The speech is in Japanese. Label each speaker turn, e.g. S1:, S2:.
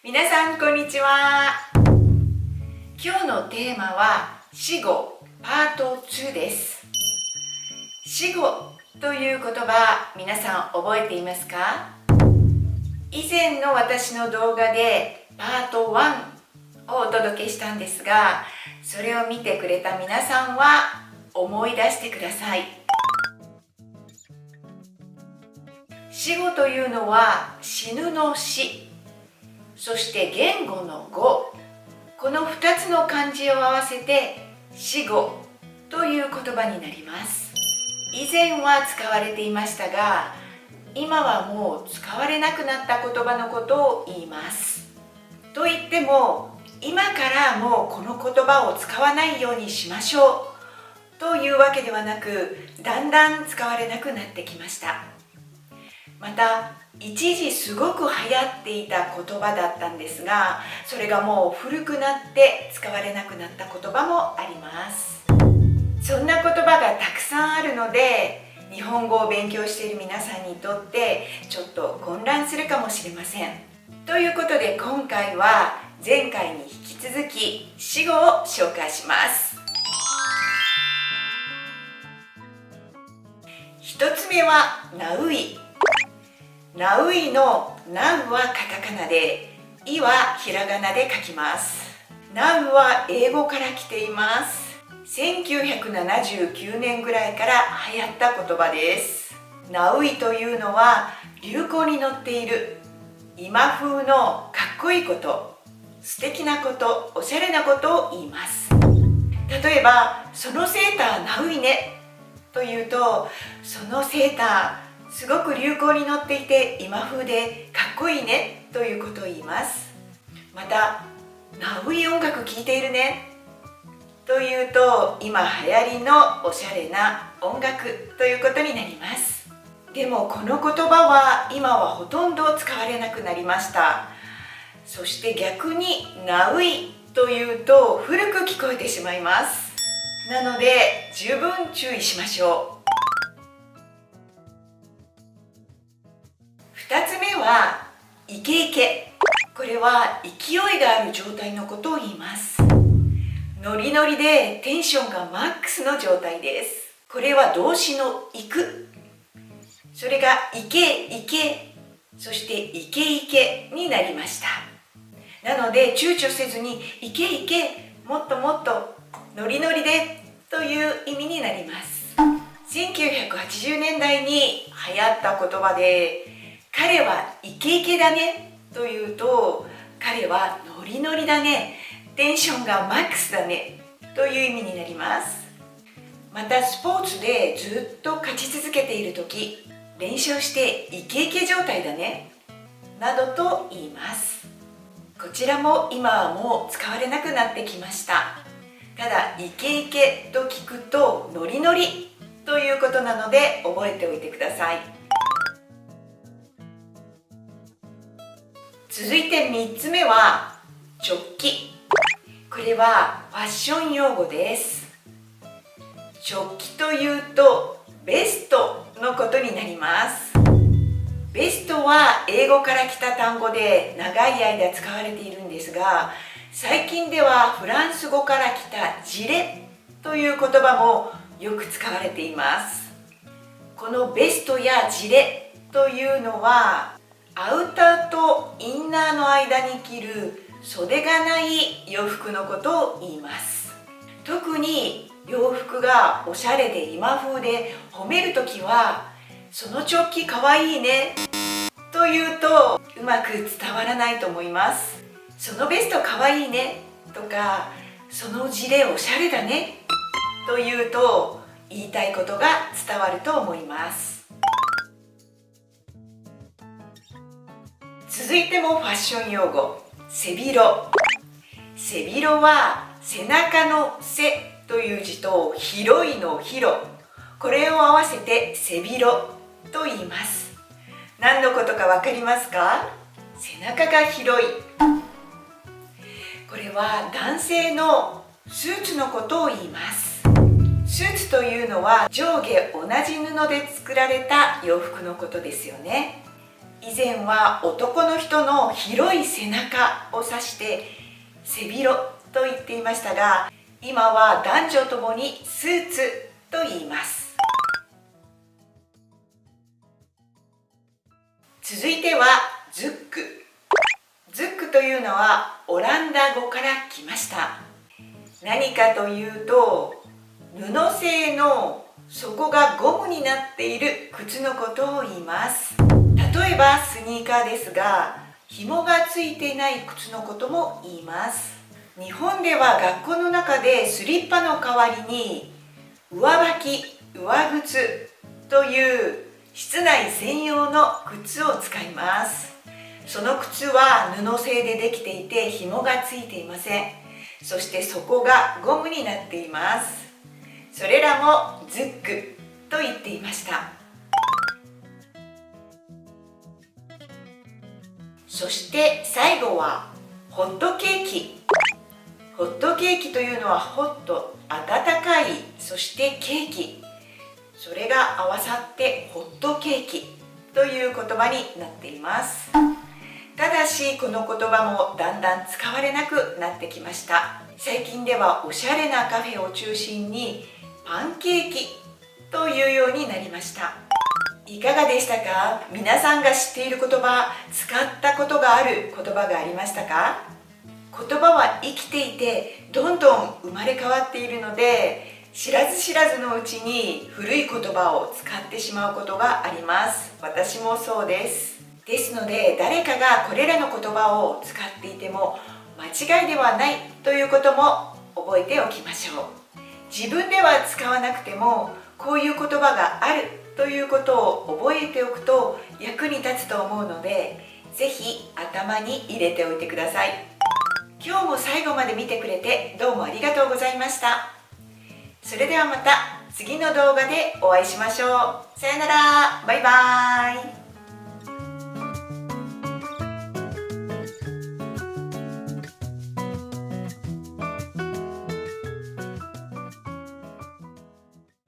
S1: 皆さんこんにちは。今日のテーマは死後パート2です。死後という言葉、皆さん覚えていますか？以前の私の動画でパート1をお届けしたんですが、それを見てくれた皆さんは思い出してください。死後というのは死ぬの死、そして言語の語、この2つの漢字を合わせて死語という言葉になります。以前は使われていましたが、今はもう使われなくなった言葉のことを言います。と言っても、今からもうこの言葉を使わないようにしましょうというわけではなく、だんだん使われなくなってきました。また、一時すごく流行っていた言葉だったんですが、それがもう古くなって使われなくなった言葉もあります。そんな言葉がたくさんあるので、日本語を勉強している皆さんにとってちょっと混乱するかもしれません。ということで今回は前回に引き続き死語を紹介します。一つ目はナウイ。ナウイのナウはカタカナで、イはひらがなで書きます。ナウは英語から来ています。1979年ぐらいから流行った言葉です。ナウイというのは流行に乗っている、今風のかっこいいこと、素敵なこと、おしゃれなことを言います。例えば、そのセーターナウイねというと、そのセーターすごく流行に乗っていて今風でかっこいいねということを言います。また、ナウイ音楽聴いているねというと、今流行りのおしゃれな音楽ということになります。でもこの言葉は今はほとんど使われなくなりました。そして逆にナウイというと古く聞こえてしまいます。なので十分注意しましょう。2つ目はイケイケ。これは勢いがある状態のことを言います。ノリノリでテンションがマックスの状態です。これは動詞の行く、それがイケイケ、そしてイケイケになりました。なので躊躇せずにイケイケ、もっともっとノリノリでという意味になります。1980年代に流行った言葉で、彼はイケイケだねというと、彼はノリノリだね、テンションがマックスだねという意味になります。また、スポーツでずっと勝ち続けているとき、連勝してイケイケ状態だねなどと言います。こちらも今はもう使われなくなってきました。ただ、イケイケと聞くとノリノリということなので覚えておいてください。続いて3つ目はチョッキ。これはファッション用語です。チョッキというとベストのことになります。ベストは英語から来た単語で長い間使われているんですが、最近ではフランス語から来たジレという言葉もよく使われています。このベストやジレというのはアウターとインナーの間に着る袖がない洋服のことを言います。特に洋服がおしゃれで今風で褒めるときは、そのチョッキかわいいねと言うとうまく伝わらないと思います。そのベストかわいいねとか、そのジレおしゃれだねと言うと言いたいことが伝わると思います。続いてもファッション用語、背広。背広は背中の背という字と広いの広、これを合わせて背広と言います。何のことかわかりますか？背中が広い。これは男性のスーツのことを言います。スーツというのは上下同じ布で作られた洋服のことですよね。以前は男の人の広い背中を指して背広と言っていましたが、今は男女ともにスーツと言います。続いてはズック。ズックというのはオランダ語から来ました。何かというと、布製の底がゴムになっている靴のことを言います。例えばスニーカーですが、紐がついていない靴のことも言います。日本では学校の中でスリッパの代わりに上履き、上靴という室内専用の靴を使います。その靴は布製でできていて紐がついていません。そして底がゴムになっています。それらもズックと言っていました。そして最後はホットケーキ。ホットケーキというのはホット、温かい、そしてケーキ。それが合わさってホットケーキという言葉になっています。ただしこの言葉もだんだん使われなくなってきました。最近ではおしゃれなカフェを中心にパンケーキというようになりました。いかがでしたか？皆さんが知っている言葉、使ったことがある言葉がありましたか？言葉は生きていてどんどん生まれ変わっているので、知らず知らずのうちに古い言葉を使ってしまうことがあります。私もそうです。ですので誰かがこれらの言葉を使っていても間違いではないということも覚えておきましょう。自分では使わなくてもこういう言葉があるということを覚えておくと役に立つと思うので、ぜひ頭に入れておいてください。今日も最後まで見てくれてどうもありがとうございました。それではまた次の動画でお会いしましょう。さよなら、バイバーイ。